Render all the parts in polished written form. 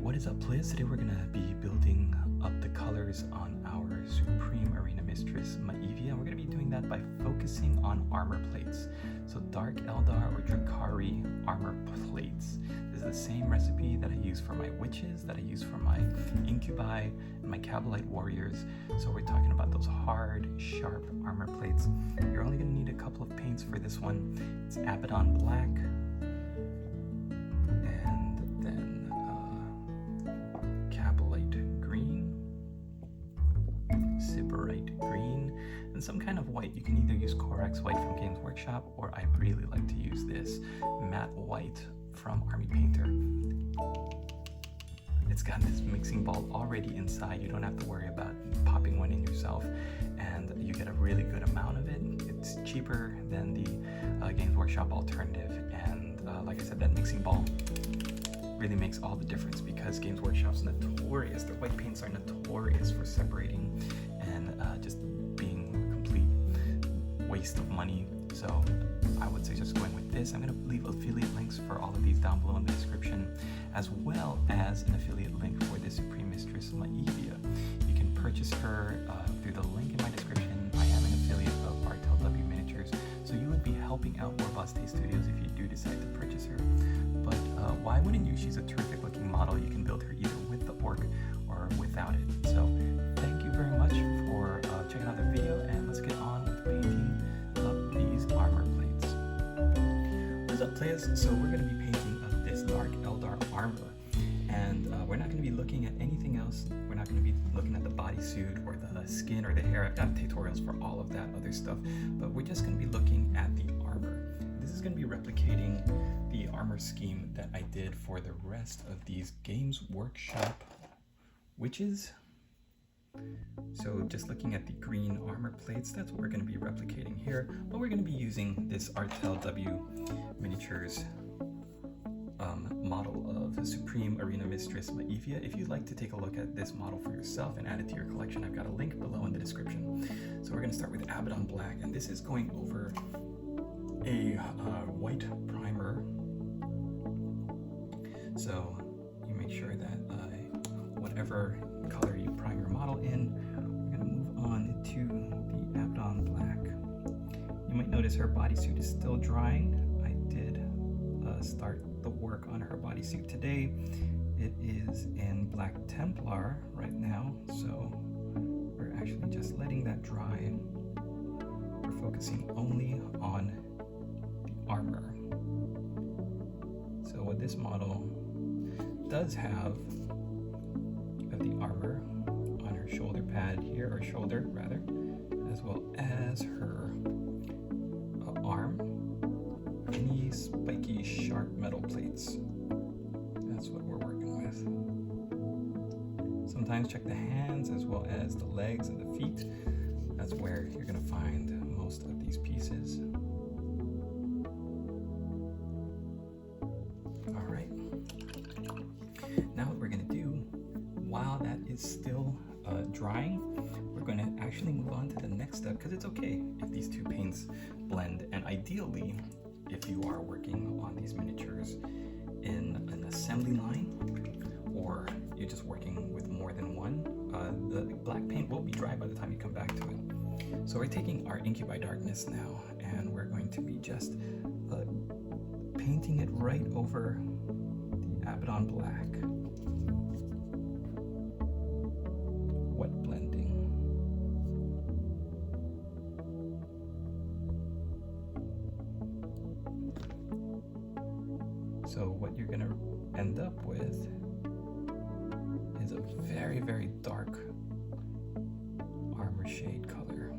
What is up, players? Today we're gonna be building up the colors on our Supreme Arena Mistress Maivia, and we're gonna be doing that by focusing on armor plates. So Dark Eldar or Drukhari armor plates. This is the same recipe that I use for my witches, that I use for my incubi and my Cabalite warriors. So we're talking about those hard, sharp armor plates. You're only gonna need a couple of paints for this one. It's Abaddon Black, and some kind of white. You can either use Corax white from Games Workshop, or I really like to use this matte white from Army Painter. It's got this mixing ball already inside. You don't have to worry about popping one in yourself, and you get a really good amount of it. It's cheaper than the Games Workshop alternative, and like I said, that mixing ball really makes all the difference, because Games Workshop's notorious, their white paints are notorious for separating and just being a complete waste of money. So I would suggest going with this. I'm going to leave affiliate links for all of these down below in the description, as well as an affiliate link for the Supreme Mistress Maivia. You can purchase her through the link in my description. I am an affiliate of RTLW Miniatures, so you would be helping out Warboss Day Studios if you do decide to purchase her. But why wouldn't you? She's a terrific looking model. You can build her either with the orc or without it. So thank you very much for checking out the video, and let's get on with painting up these armor plates. What's up, players? So we're going to be painting up this Dark Eldar armor, and we're not going to be looking at anything else. We're not going to be looking at the bodysuit or the skin or the hair. I've got tutorials for all of that other stuff, but we're just going to be looking at the armor. This is going to be replicating the armor scheme that I did for the rest of these Games Workshop witches. So just looking at the green armor plates, that's what we're going to be replicating here, but we're going to be using this RTLW Miniatures model of the Supreme Arena Mistress Maivia. If you'd like to take a look at this model for yourself and add it to your collection, I've got a link below in the description. So we're going to start with Abaddon Black, and this is going over a white primer. So you make sure that whatever color you prime your model in, we're going to move on to the Abaddon Black. You might notice her bodysuit is still drying. I did start the work on her bodysuit today. It is in Black Templar right now, so we're actually just letting that dry. We're focusing only on the armor. So what this model does have of the armor on her shoulder pad here, or shoulder rather, as well as her arm, any spiky sharp metal plates. That's what we're working with. Sometimes check the hands as well as the legs and the feet. That's where you're going to find most of these pieces. All right. Now what we're going to do, while that is still drying, we're going to actually move on to the next step, because it's okay if these two paints blend, and ideally if you are working on these miniatures in an assembly line, or you're just working with more than one, the black paint will be dry by the time you come back to it. So we're taking our Incubi Darkness now, and we're going to be just painting it right over the Abaddon Black. Wet blending. So what you're going to end up with is a very, very dark armor shade color.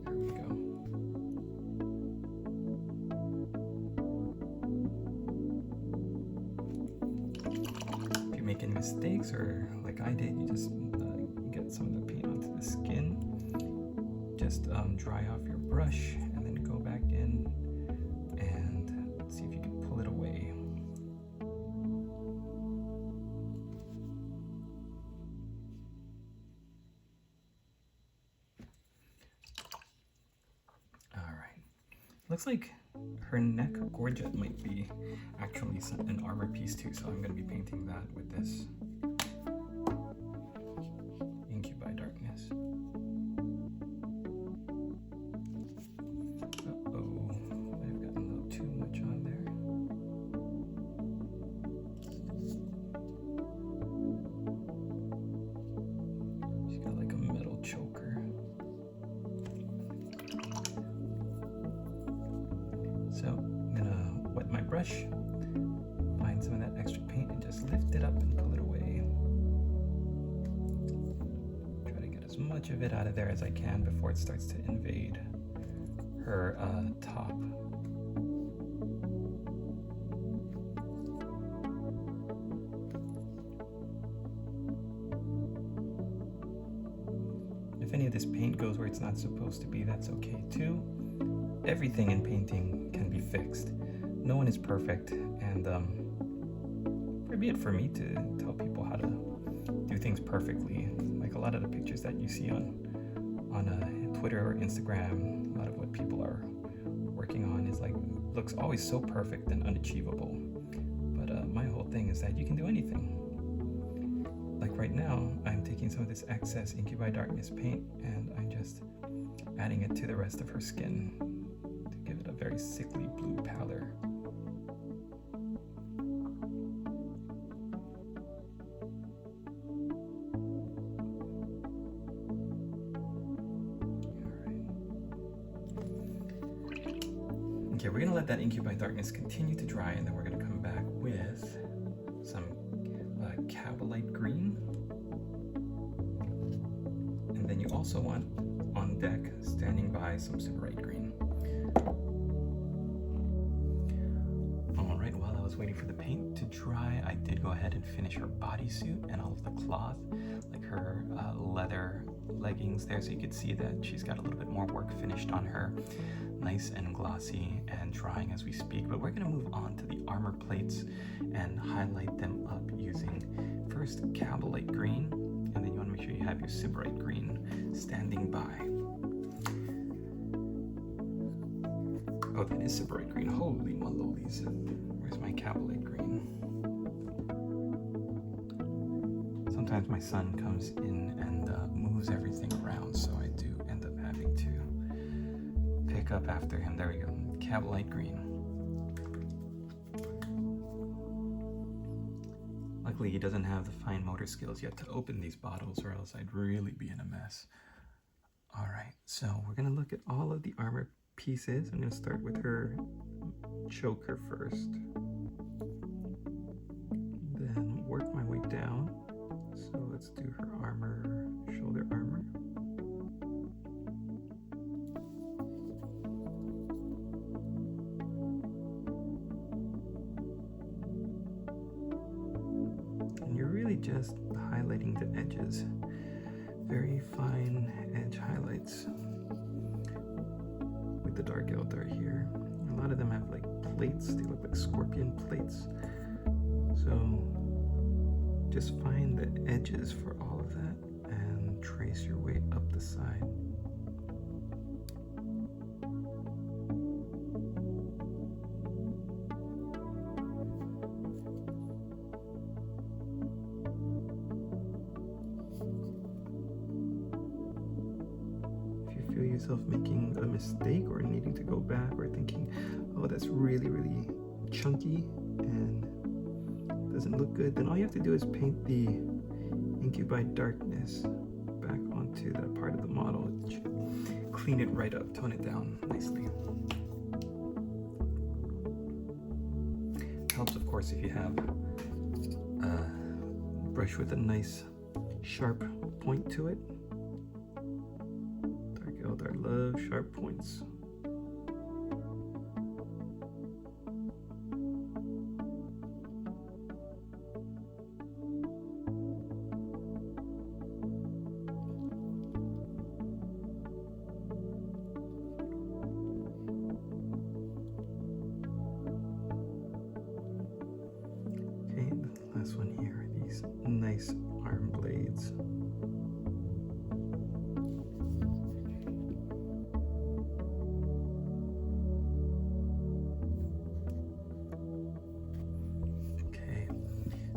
There we go. If you make any mistakes, or like I did, you just get some of the paint onto the skin. Just dry off your brush and then go back in and see if you can pull it away. Looks like her neck gorget might be actually an armor piece too, so I'm going to be painting that with this Incubi Darkness. Uh-oh, I've gotten a little too much on there. She's got like a metal choker. So I'm gonna wet my brush, find some of that extra paint and just lift it up and pull it away. Try to get as much of it out of there as I can before it starts to invade her top. If any of this paint goes where it's not supposed to be, that's okay too. Everything in painting can be fixed. No one is perfect, and far be it for me to tell people how to do things perfectly. Like a lot of the pictures that you see on Twitter or Instagram, a lot of what people are working on is like looks always so perfect and unachievable. But my whole thing is that you can do anything. Like right now, I'm taking some of this excess Incubi Darkness paint and I'm just adding it to the rest of her skin to give it a very sickly blue pallor. Okay, we're gonna let that Incubi Darkness continue to dry, and then we're gonna come back with some Cowbolite green. And then you also want on deck, standing by, some Sybarite green. All right, while I was waiting for the paint to dry, I did go ahead and finish her bodysuit and all of the cloth, like her leather leggings there, so you could see that she's got a little bit more work finished on her. Nice and glossy and drying as we speak, but we're going to move on to the armor plates and highlight them up using first Cowbolite green, and then you want to make sure you have your Sybarite green standing by. Oh, that is Sybarite green. Holy malolies. Where's my Cowbolite green? Sometimes my son comes in and moves everything around, so I do end up having to pick up after him. There we go. Cowbolite green. Luckily, he doesn't have the fine motor skills yet to open these bottles, or else I'd really be in a mess. All right, so we're gonna look at all of the armor pieces. I'm gonna start with her choker first, then work my way down. So let's do her armor, shoulder armor. Just highlighting the edges, very fine edge highlights with the dark Eldar here. A lot of them have like plates, they look like scorpion plates, so just find the edges for all of that and trace your way up the side. Yourself making a mistake or needing to go back or thinking, oh, that's really chunky and doesn't look good, then all you have to do is paint the Incubi Darkness back onto that part of the model. Clean it right up, tone it down nicely. Helps, of course, if you have a brush with a nice sharp point to it. Eldar love sharp points. Okay, the last one here, these nice arm blades.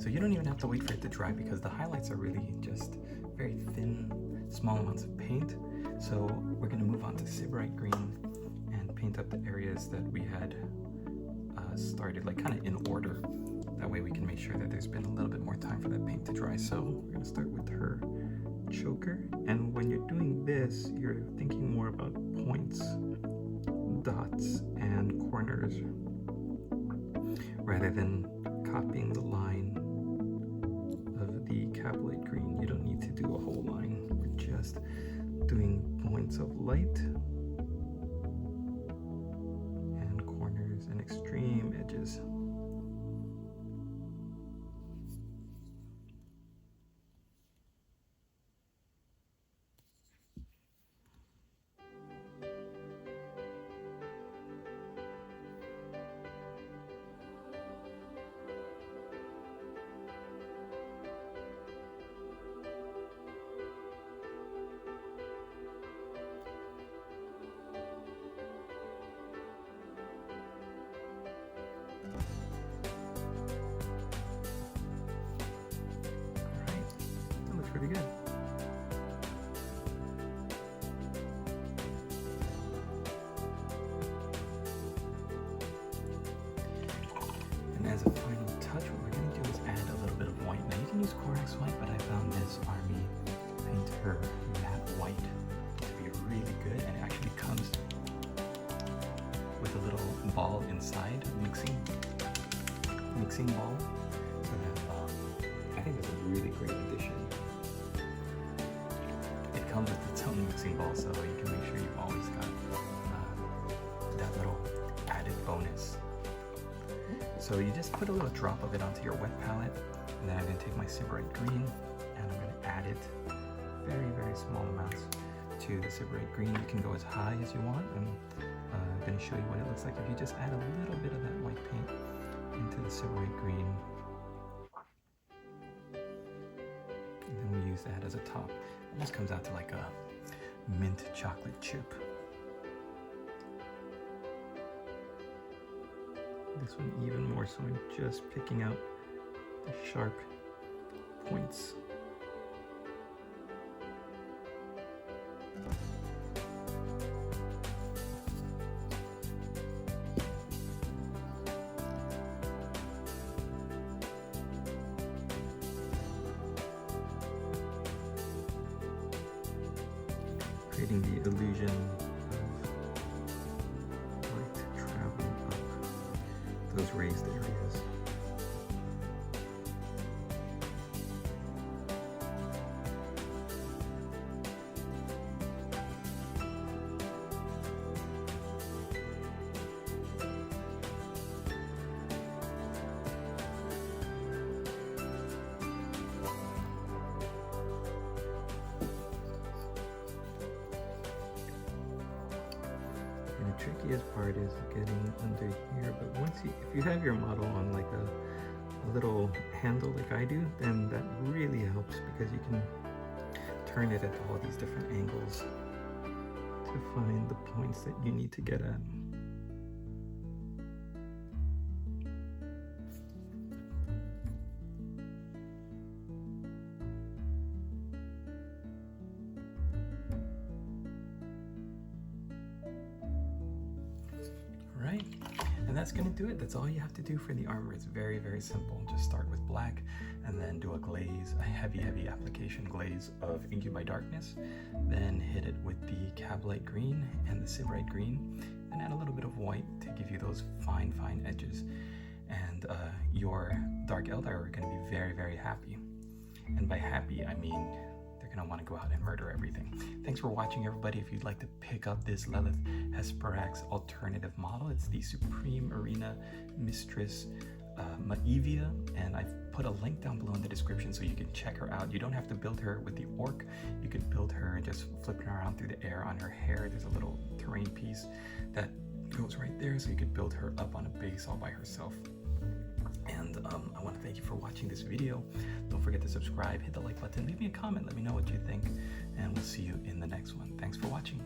So you don't even have to wait for it to dry because the highlights are really just very thin, small amounts of paint. So we're gonna move on to Sybarite Green and paint up the areas that we had started, like kind of in order. That way we can make sure that there's been a little bit more time for that paint to dry. So we're gonna start with her choker. And when you're doing this, you're thinking more about points, dots, and corners, rather than copying the line of the Capillate Green. You don't need to do a whole line. We're just doing points of light and corners and extreme edges. Pretty good. And as a final touch, what we're going to do is add a little bit of white. Now you can use Corax white, but I found this Army Painter matte white to be really good, and it actually comes with a little ball inside, mixing ball. So that I think it's a really great addition. Comes with its own mixing ball, so you can make sure you've always got that little added bonus. So you just put a little drop of it onto your wet palette, and then I'm going to take my Sybarite Green and I'm going to add it very, very small amounts to the Sybarite Green. You can go as high as you want, and I'm going to show you what it looks like if you just add a little bit of that white paint into the Sybarite Green. And then we use that as a top. This comes out to like a mint chocolate chip. This one even more, so I'm just picking out the sharp points. Creating the illusion of light traveling up those raised areas. And the trickiest part is getting under here, but once if you have your model on like a little handle like I do, then that really helps because you can turn it at all these different angles to find the points that you need to get at. Right, and that's gonna do it. That's all you have to do for the armor. It's very, very simple. Just start with black and then do a glaze, a heavy application glaze of Inky by Darkness. Then hit it with the Capillate Green and the Sybarite Green, and add a little bit of white to give you those fine edges. And your Dark Eldar are gonna be very, very happy. And by happy, I mean they're gonna want to go out and murder everything. Thanks for watching, everybody. If you'd like to pick up this Lilith Hesperax alternative model, it's the Supreme Arena Mistress Maevia, and I've put a link down below in the description so you can check her out. You don't have to build her with the orc. You can build her just flipping her around through the air on her hair. There's a little terrain piece that goes right there, so you could build her up on a base all by herself. And I want to thank you for watching this video. Don't forget to subscribe, hit the like button, leave me a comment, let me know what you think, and we'll see you in the next one. Thanks for watching.